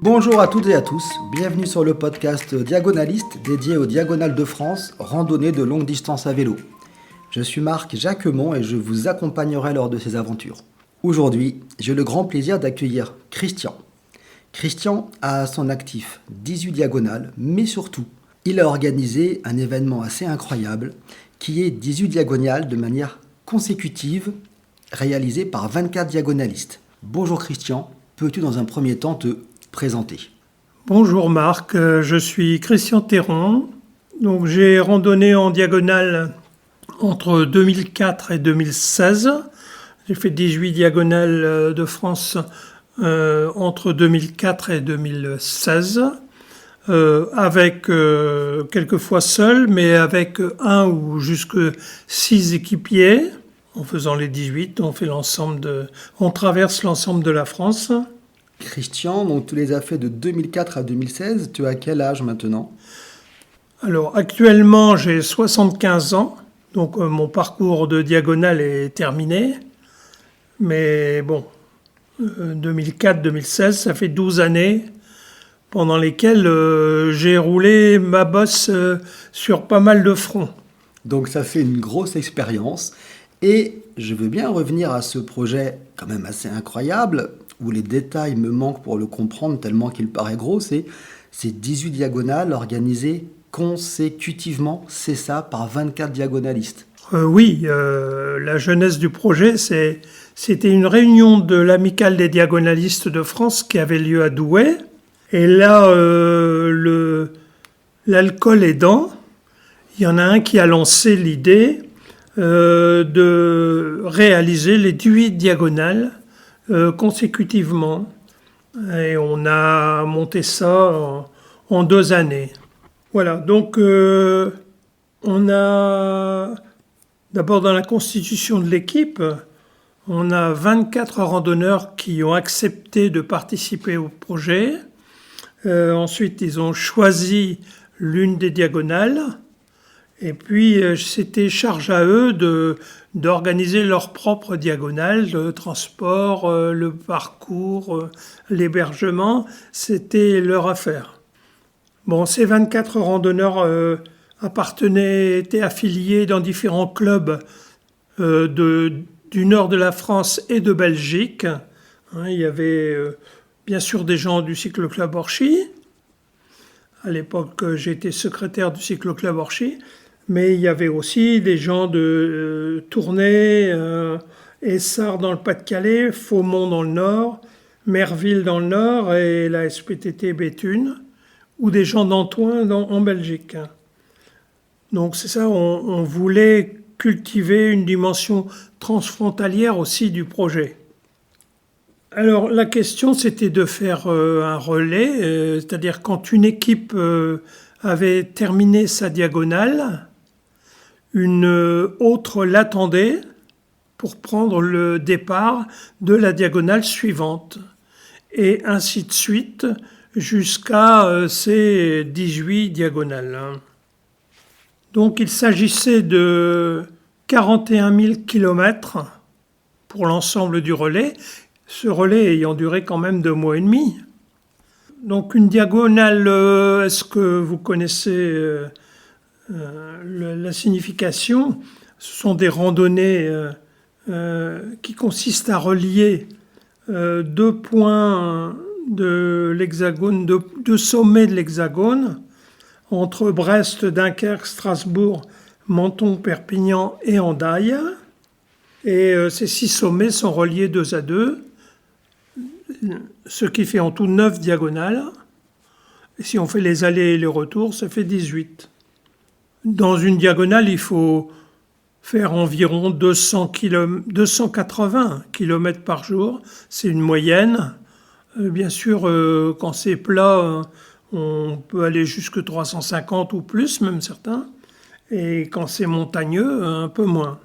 Bonjour à toutes et à tous, bienvenue sur le podcast Diagonaliste dédié aux diagonales de France, randonnée de longue distance à vélo. Je suis Marc Jacquemont et je vous accompagnerai lors de ces aventures. Aujourd'hui, j'ai le grand plaisir d'accueillir Christian. Christian a à son actif 18 diagonales, mais surtout, il a organisé un événement assez incroyable qui est 18 diagonales de manière consécutive, réalisée par 24 diagonalistes. Bonjour Christian, peux-tu dans un premier temps te présenter? Bonjour Marc, je suis Christian Théron. Donc j'ai randonné en diagonale entre 2004 et 2016. J'ai fait 18 diagonales de France entre 2004 et 2016. Avec quelquefois seul, mais avec un ou jusque 6 équipiers. En faisant les 18, on traverse l'ensemble de la France. Christian, donc tu les as fait de 2004 à 2016, tu as quel âge maintenant? Alors actuellement j'ai 75 ans, donc mon parcours de diagonale est terminé. Mais bon, 2004-2016, ça fait 12 années pendant lesquelles j'ai roulé ma bosse sur pas mal de fronts. Donc ça fait une grosse expérience et je veux bien revenir à ce projet quand même assez incroyable où les détails me manquent pour le comprendre tellement qu'il paraît gros, c'est ces 18 diagonales organisées consécutivement, c'est ça, par 24 diagonalistes. Oui, la jeunesse du projet, c'était une réunion de l'Amicale des diagonalistes de France qui avait lieu à Douai. Et là, l'alcool aidant, il y en a un qui a lancé l'idée de réaliser les 18 diagonales consécutivement. Et on a monté ça en 2 années. Voilà, donc on a d'abord dans la constitution de l'équipe, on a 24 randonneurs qui ont accepté de participer au projet. Ensuite, ils ont choisi l'une des diagonales. Et puis, c'était charge à eux d'organiser leur propre diagonale, le transport, le parcours, l'hébergement. C'était leur affaire. Bon, ces 24 randonneurs étaient affiliés dans différents clubs du nord de la France et de Belgique. Il y avait bien sûr des gens du cycloclub Orchy. À l'époque, j'étais secrétaire du cycloclub Orchy. Mais il y avait aussi des gens de Tournai, Essart dans le Pas-de-Calais, Faumont dans le nord, Merville dans le nord et la SPTT Béthune, ou des gens d'Antoing en Belgique. Donc c'est ça, on voulait cultiver une dimension transfrontalière aussi du projet. Alors la question c'était de faire un relais, c'est-à-dire quand une équipe avait terminé sa diagonale, une autre l'attendait pour prendre le départ de la diagonale suivante. Et ainsi de suite jusqu'à ces 18 diagonales. Donc il s'agissait de 41 000 km pour l'ensemble du relais, ce relais ayant duré quand même 2 mois et demi. Donc une diagonale, est-ce que vous connaissez la signification? Ce sont des randonnées qui consistent à relier 2 points de l'hexagone, 2 sommets de l'hexagone, entre Brest, Dunkerque, Strasbourg, Menton, Perpignan et Hendaye. Et ces 6 sommets sont reliés 2 à 2, ce qui fait en tout 9 diagonales. Et si on fait les allers et les retours, ça fait 18. Dans une diagonale, il faut faire environ 280 km par jour. C'est une moyenne. Bien sûr, quand c'est plat, on peut aller jusque 350 ou plus, même certains. Et quand c'est montagneux, un peu moins.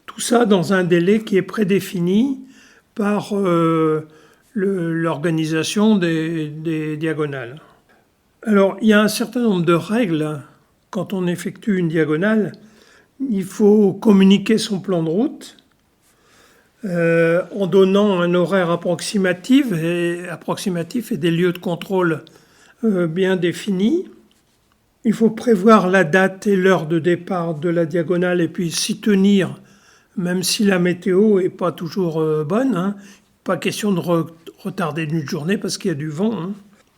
Tout ça dans un délai qui est prédéfini par l'organisation des diagonales. Alors, il y a un certain nombre de règles. Quand on effectue une diagonale, il faut communiquer son plan de route. en donnant un horaire approximatif et des lieux de contrôle bien définis. Il faut prévoir la date et l'heure de départ de la diagonale et puis s'y tenir, même si la météo n'est pas toujours bonne. Hein. Pas question de retarder une journée parce qu'il y a du vent. Hein.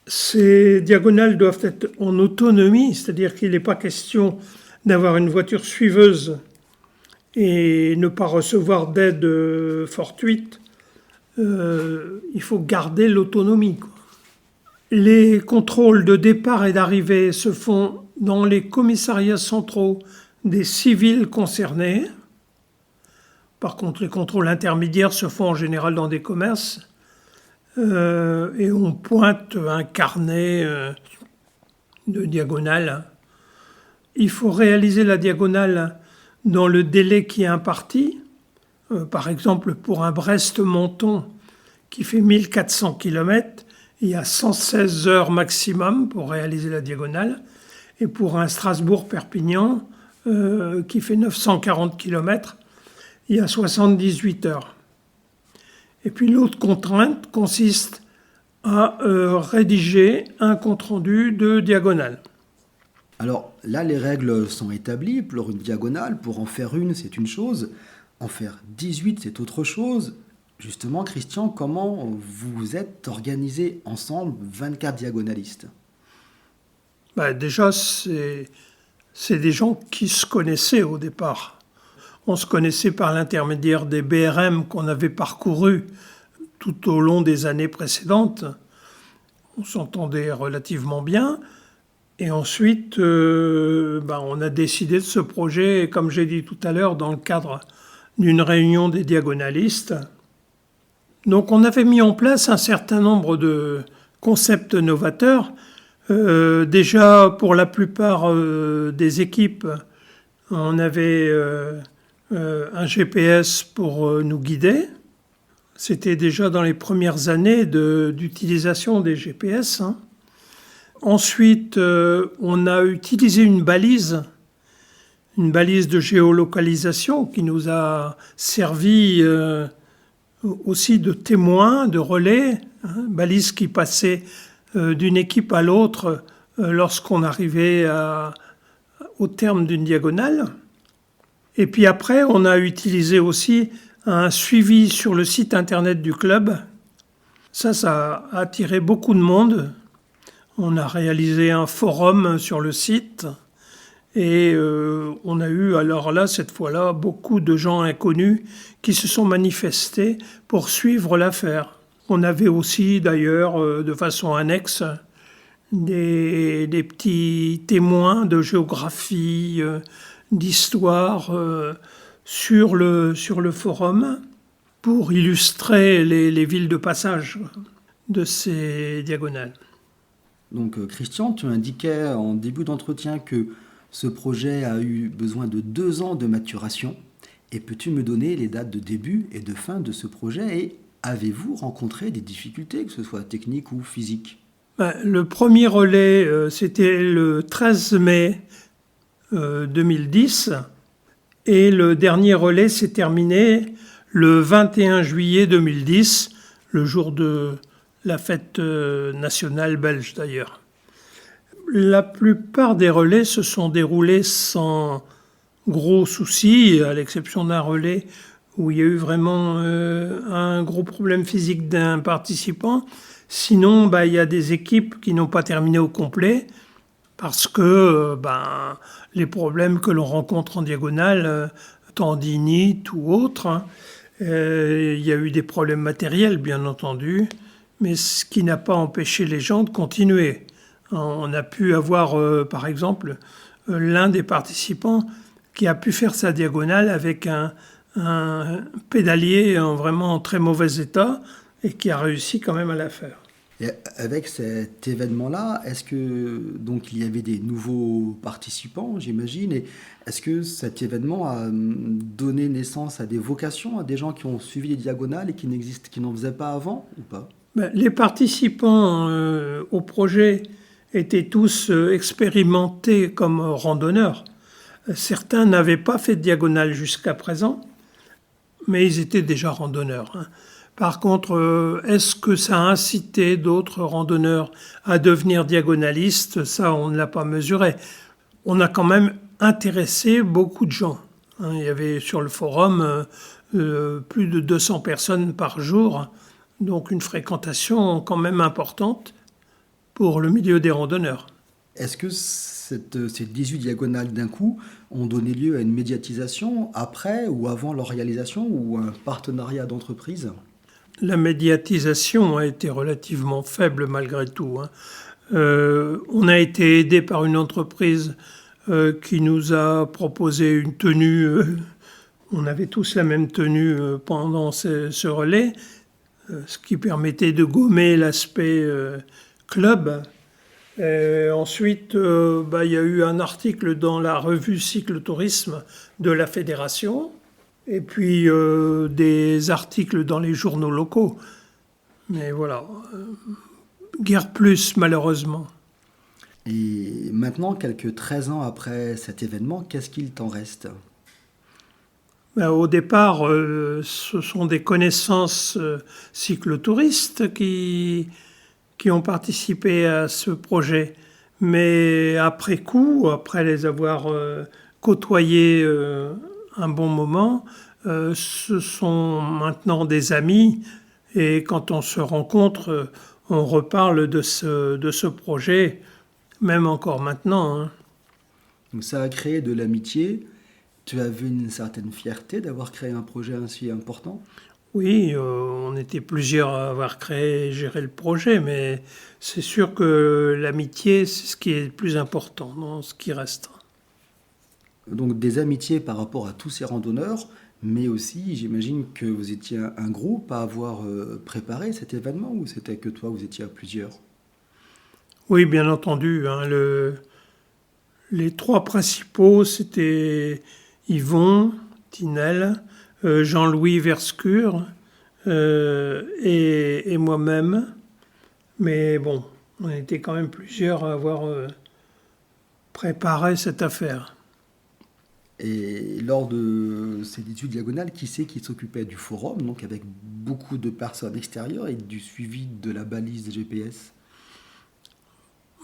Ces diagonales doivent être en autonomie, c'est-à-dire qu'il n'est pas question d'avoir une voiture suiveuse et ne pas recevoir d'aide fortuite. Il faut garder l'autonomie, quoi. Les contrôles de départ et d'arrivée se font dans les commissariats centraux des civils concernés. Par contre, les contrôles intermédiaires se font en général dans des commerces. Et on pointe un carnet de diagonale. Il faut réaliser la diagonale dans le délai qui est imparti. Par exemple, pour un Brest-Menton qui fait 1400 km, il y a 116 heures maximum pour réaliser la diagonale. Et pour un Strasbourg-Perpignan qui fait 940 km, il y a 78 heures. Et puis l'autre contrainte consiste à rédiger un compte-rendu de diagonale. Alors là, les règles sont établies. Pour une diagonale, pour en faire une, c'est une chose. En faire 18, c'est autre chose. Justement, Christian, comment vous vous êtes organisés ensemble, 24 diagonalistes ? Déjà, c'est des gens qui se connaissaient au départ. On se connaissait par l'intermédiaire des BRM qu'on avait parcourus tout au long des années précédentes. On s'entendait relativement bien. Et ensuite, on a décidé de ce projet, comme j'ai dit tout à l'heure, dans le cadre d'une réunion des diagonalistes. Donc on avait mis en place un certain nombre de concepts novateurs. Déjà, pour la plupart des équipes, on avait un GPS pour nous guider. C'était déjà dans les premières années d'utilisation des GPS. Hein. Ensuite, on a utilisé une balise de géolocalisation qui nous a servi aussi de témoin, de relais, hein, balise qui passait d'une équipe à l'autre lorsqu'on arrivait au terme d'une diagonale. Et puis après, on a utilisé aussi un suivi sur le site internet du club. Ça a attiré beaucoup de monde. On a réalisé un forum sur le site et on a eu alors là, cette fois-là, beaucoup de gens inconnus qui se sont manifestés pour suivre l'affaire. On avait aussi d'ailleurs, de façon annexe, des petits témoins de géographie, d'histoire sur le forum pour illustrer les villes de passage de ces diagonales. Donc Christian, tu indiquais en début d'entretien que ce projet a eu besoin de 2 ans de maturation. Et peux-tu me donner les dates de début et de fin de ce projet et avez-vous rencontré des difficultés, que ce soit techniques ou physiques ? Le premier relais, c'était le 13 mai 2010 et le dernier relais s'est terminé le 21 juillet 2010, le jour de la fête nationale belge d'ailleurs. La plupart des relais se sont déroulés sans gros soucis, à l'exception d'un relais où il y a eu vraiment un gros problème physique d'un participant. Sinon, il y a des équipes qui n'ont pas terminé au complet parce que les problèmes que l'on rencontre en diagonale, tendinite ou autre, hein, il y a eu des problèmes matériels, bien entendu, mais ce qui n'a pas empêché les gens de continuer. On a pu avoir, par exemple, l'un des participants qui a pu faire sa diagonale avec un pédalier vraiment en très mauvais état et qui a réussi quand même à la faire. Et avec cet événement-là, est-ce que donc il y avait des nouveaux participants, j'imagine, et est-ce que cet événement a donné naissance à des vocations, à des gens qui ont suivi les diagonales et qui n'en faisaient pas avant ou pas ? Les participants au projet étaient tous expérimentés comme randonneurs. Certains n'avaient pas fait de diagonale jusqu'à présent. mais ils étaient déjà randonneurs, hein. Par contre, est-ce que ça a incité d'autres randonneurs à devenir diagonalistes? Ça, on ne l'a pas mesuré. On a quand même intéressé beaucoup de gens, hein. Il y avait sur le forum plus de 200 personnes par jour, donc une fréquentation quand même importante pour le milieu des randonneurs. Est-ce que ces 18 diagonales d'un coup ont donné lieu à une médiatisation après ou avant leur réalisation ou un partenariat d'entreprise? La médiatisation a été relativement faible malgré tout, hein. On a été aidé par une entreprise qui nous a proposé une tenue. On avait tous la même tenue pendant ce relais, ce qui permettait de gommer l'aspect club. Et ensuite, il y a eu un article dans la revue Cyclotourisme de la fédération, et puis des articles dans les journaux locaux. Mais voilà, guère plus malheureusement. Et maintenant, quelques 13 ans après cet événement, qu'est-ce qu'il t'en reste? Au départ, ce sont des connaissances cyclotouristes qui ont participé à ce projet. Mais après coup, après les avoir côtoyés un bon moment, ce sont maintenant des amis. Et quand on se rencontre, on reparle de ce projet, même encore maintenant, hein. Donc ça a créé de l'amitié. Tu avais une certaine fierté d'avoir créé un projet ainsi important? Oui, on était plusieurs à avoir créé et géré le projet, mais c'est sûr que l'amitié, c'est ce qui est le plus important dans ce qui reste. Donc des amitiés par rapport à tous ces randonneurs, mais aussi j'imagine que vous étiez un groupe à avoir préparé cet événement ou c'était que toi, vous étiez à plusieurs? Oui, bien entendu, hein, les trois principaux, c'était Yvon Tinel, Jean-Louis Verscure et moi-même. Mais bon, on était quand même plusieurs à avoir préparé cette affaire. Et lors de ces 18 diagonales, qui c'est qui s'occupait du forum, donc avec beaucoup de personnes extérieures et du suivi de la balise des GPS?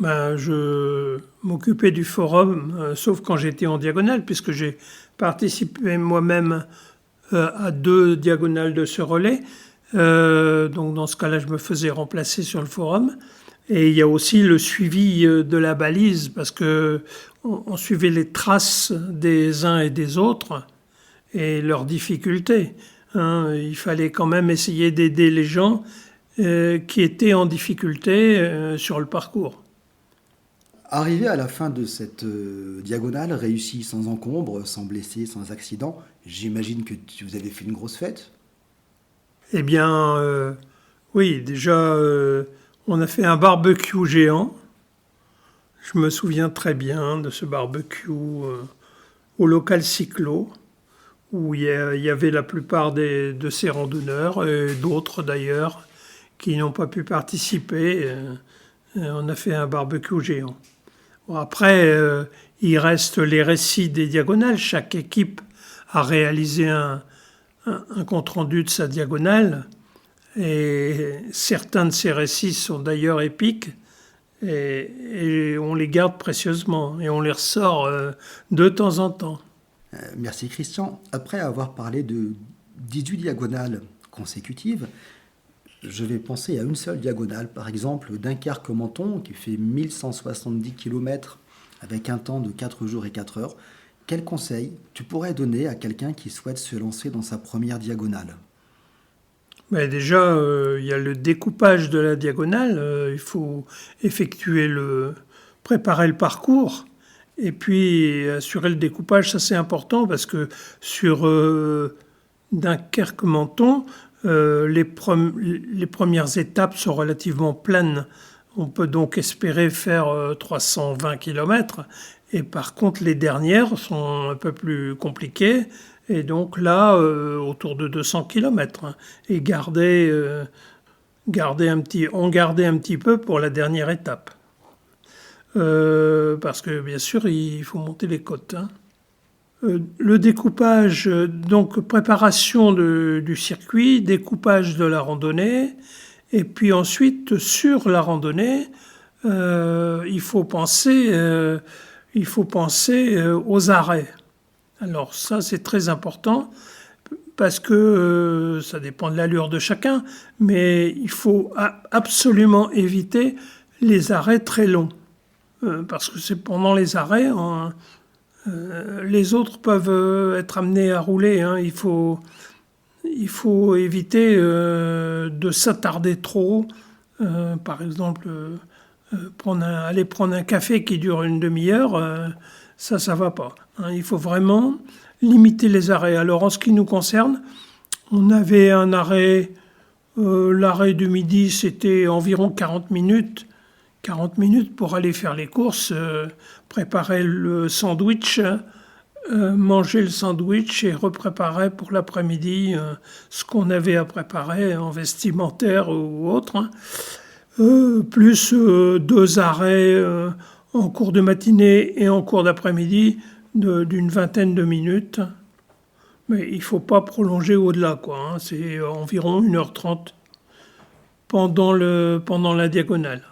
Je m'occupais du forum, sauf quand j'étais en diagonale, puisque j'ai participé moi-même à 2 diagonales de ce relais. Donc dans ce cas-là, je me faisais remplacer sur le forum. Et il y a aussi le suivi de la balise, parce que on suivait les traces des uns et des autres et leurs difficultés, hein. Il fallait quand même essayer d'aider les gens qui étaient en difficulté sur le parcours. Arrivé à la fin de cette diagonale, réussie sans encombre, sans blessés, sans accident, j'imagine que vous avez fait une grosse fête? Eh bien, oui, déjà, on a fait un barbecue géant. Je me souviens très bien de ce barbecue au local cyclo, où il y avait la plupart de ces randonneurs, et d'autres d'ailleurs, qui n'ont pas pu participer. On a fait un barbecue géant. Bon, après, il reste les récits des diagonales. Chaque équipe a réalisé un compte-rendu de sa diagonale. Et certains de ces récits sont d'ailleurs épiques. Et on les garde précieusement. Et on les ressort de temps en temps. Merci Christian. Après avoir parlé de 18 diagonales consécutives, je vais penser à une seule diagonale, par exemple Dunkerque-Menton, qui fait 1170 km avec un temps de 4 jours et 4 heures. Quel conseil tu pourrais donner à quelqu'un qui souhaite se lancer dans sa première diagonale? Mais déjà, il y a le découpage de la diagonale. Il faut préparer le parcours. Et puis, assurer le découpage, ça c'est important parce que sur Dunkerque-Menton, les premières étapes sont relativement planes. On peut donc espérer faire 320 km. Et par contre, les dernières sont un peu plus compliquées. Et donc là, autour de 200 km. Hein. Et en garder un petit peu pour la dernière étape. Parce que bien sûr, il faut monter les côtes, hein. Le découpage, donc préparation du circuit, découpage de la randonnée, et puis ensuite sur la randonnée, il faut penser aux arrêts. Alors ça c'est très important parce que ça dépend de l'allure de chacun, mais il faut absolument éviter les arrêts très longs. Parce que c'est pendant les arrêts, les autres peuvent être amenés à rouler. Hein. Il faut éviter de s'attarder trop. Par exemple, aller prendre un café qui dure une demi-heure, ça va pas. Hein. Il faut vraiment limiter les arrêts. Alors en ce qui nous concerne, on avait un arrêt, l'arrêt du midi, c'était environ 40 minutes. 40 minutes pour aller faire les courses, préparer le sandwich, manger le sandwich et repréparer pour l'après-midi ce qu'on avait à préparer en vestimentaire ou autre. Hein. Plus 2 arrêts en cours de matinée et en cours d'après-midi d'une vingtaine de minutes. Mais il ne faut pas prolonger au-delà, quoi. Hein. C'est environ 1h30 pendant la diagonale.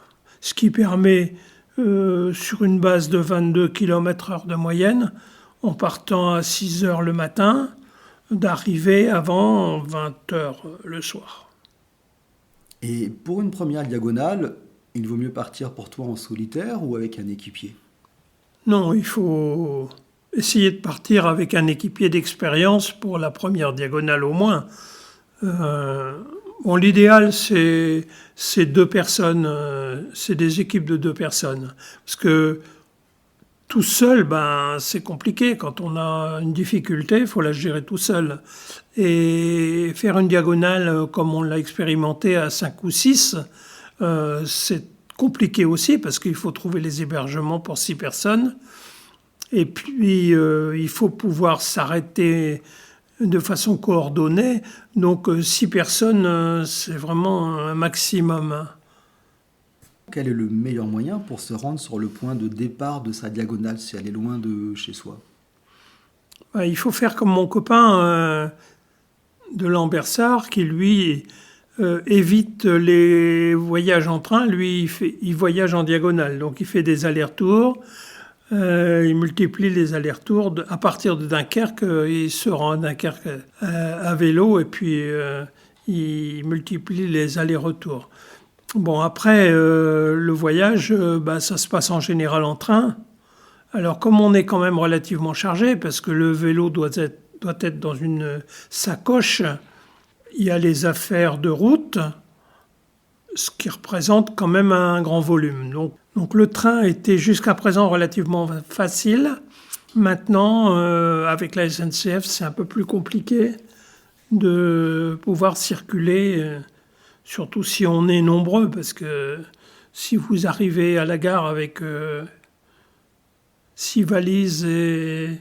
Ce qui permet, sur une base de 22 km/h de moyenne, en partant à 6 heures le matin, d'arriver avant 20 heures le soir. Et pour une première diagonale, il vaut mieux partir pour toi en solitaire ou avec un équipier? Non, il faut essayer de partir avec un équipier d'expérience pour la première diagonale au moins. Bon, l'idéal, c'est 2 personnes, c'est des équipes de 2 personnes. Parce que tout seul, c'est compliqué. Quand on a une difficulté, il faut la gérer tout seul. Et faire une diagonale comme on l'a expérimenté à 5 ou 6, c'est compliqué aussi parce qu'il faut trouver les hébergements pour 6 personnes. Et puis, il faut pouvoir s'arrêter de façon coordonnée. Donc 6 personnes, c'est vraiment un maximum. Quel est le meilleur moyen pour se rendre sur le point de départ de sa diagonale si elle est loin de chez soi? Il faut faire comme mon copain de Lambersart qui, lui, évite les voyages en train. Lui, il voyage en diagonale. Donc il fait des allers-retours. Il multiplie les allers-retours. À partir de Dunkerque, il se rend à Dunkerque à vélo et puis il multiplie les allers-retours. Bon, après, le voyage, ça se passe en général en train. Alors, comme on est quand même relativement chargé, parce que le vélo doit être dans une sacoche, il y a les affaires de route, ce qui représente quand même un grand volume. Donc le train était jusqu'à présent relativement facile. Maintenant, avec la SNCF, c'est un peu plus compliqué de pouvoir circuler, surtout si on est nombreux, parce que si vous arrivez à la gare avec 6 valises et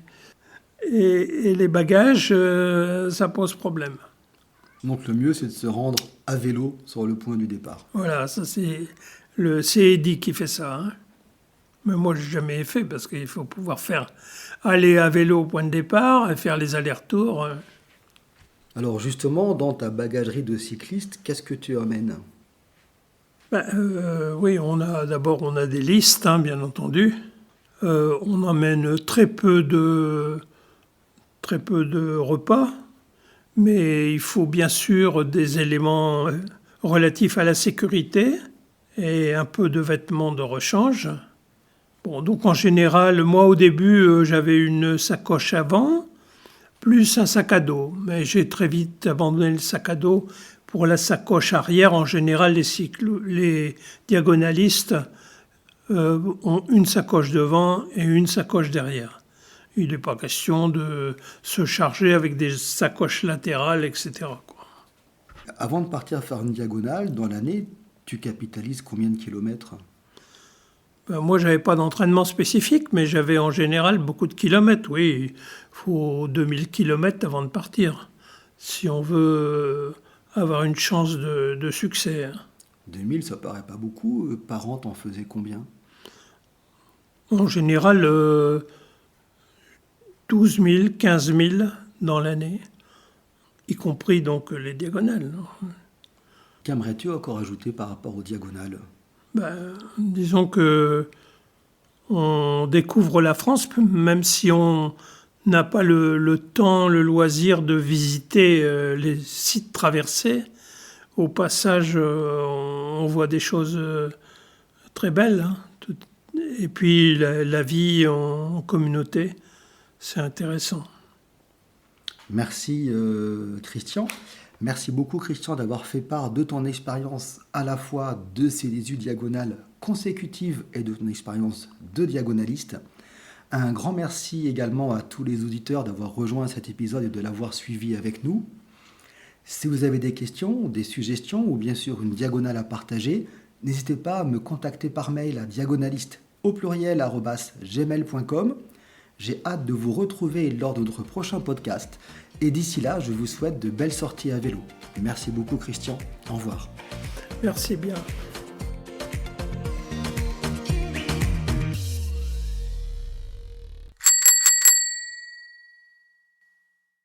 les bagages, ça pose problème. Donc le mieux, c'est de se rendre à vélo sur le point du départ. Voilà, ça c'est Eddy qui fait ça. Hein. Mais moi, je n'ai jamais fait parce qu'il faut pouvoir aller à vélo au point de départ et faire les allers-retours. Alors justement, dans ta bagagerie de cycliste, qu'est-ce que tu emmènes? Oui, on a des listes, hein, bien entendu. On emmène très peu de repas, mais il faut bien sûr des éléments relatifs à la sécurité et un peu de vêtements de rechange. Bon, donc en général, moi au début, j'avais une sacoche avant, plus un sac à dos. Mais j'ai très vite abandonné le sac à dos pour la sacoche arrière. En général, les diagonalistes ont une sacoche devant et une sacoche derrière. Il n'est pas question de se charger avec des sacoches latérales, etc. quoi. Avant de partir faire une diagonale, dans l'année, tu capitalises combien de kilomètres? Moi, je n'avais pas d'entraînement spécifique, mais j'avais en général beaucoup de kilomètres. Oui, il faut 2000 kilomètres avant de partir, si on veut avoir une chance de succès. 2000, ça paraît pas beaucoup. Par an, t'en faisais combien? En général, 12 000, 15 000 dans l'année, y compris donc les diagonales. Qu'aimerais-tu encore ajouter par rapport aux diagonales? Disons que on découvre la France, même si on n'a pas le temps, le loisir de visiter les sites traversés. Au passage, on voit des choses très belles. Et puis la vie en communauté, c'est intéressant. Merci Christian. Merci beaucoup Christian d'avoir fait part de ton expérience à la fois de ces désius diagonales consécutives et de ton expérience de diagonaliste. Un grand merci également à tous les auditeurs d'avoir rejoint cet épisode et de l'avoir suivi avec nous. Si vous avez des questions, des suggestions ou bien sûr une diagonale à partager, n'hésitez pas à me contacter par mail à diagonaliste@gmail.com. J'ai hâte de vous retrouver lors de notre prochain podcast. Et d'ici là, je vous souhaite de belles sorties à vélo. Merci beaucoup Christian. Au revoir. Merci bien.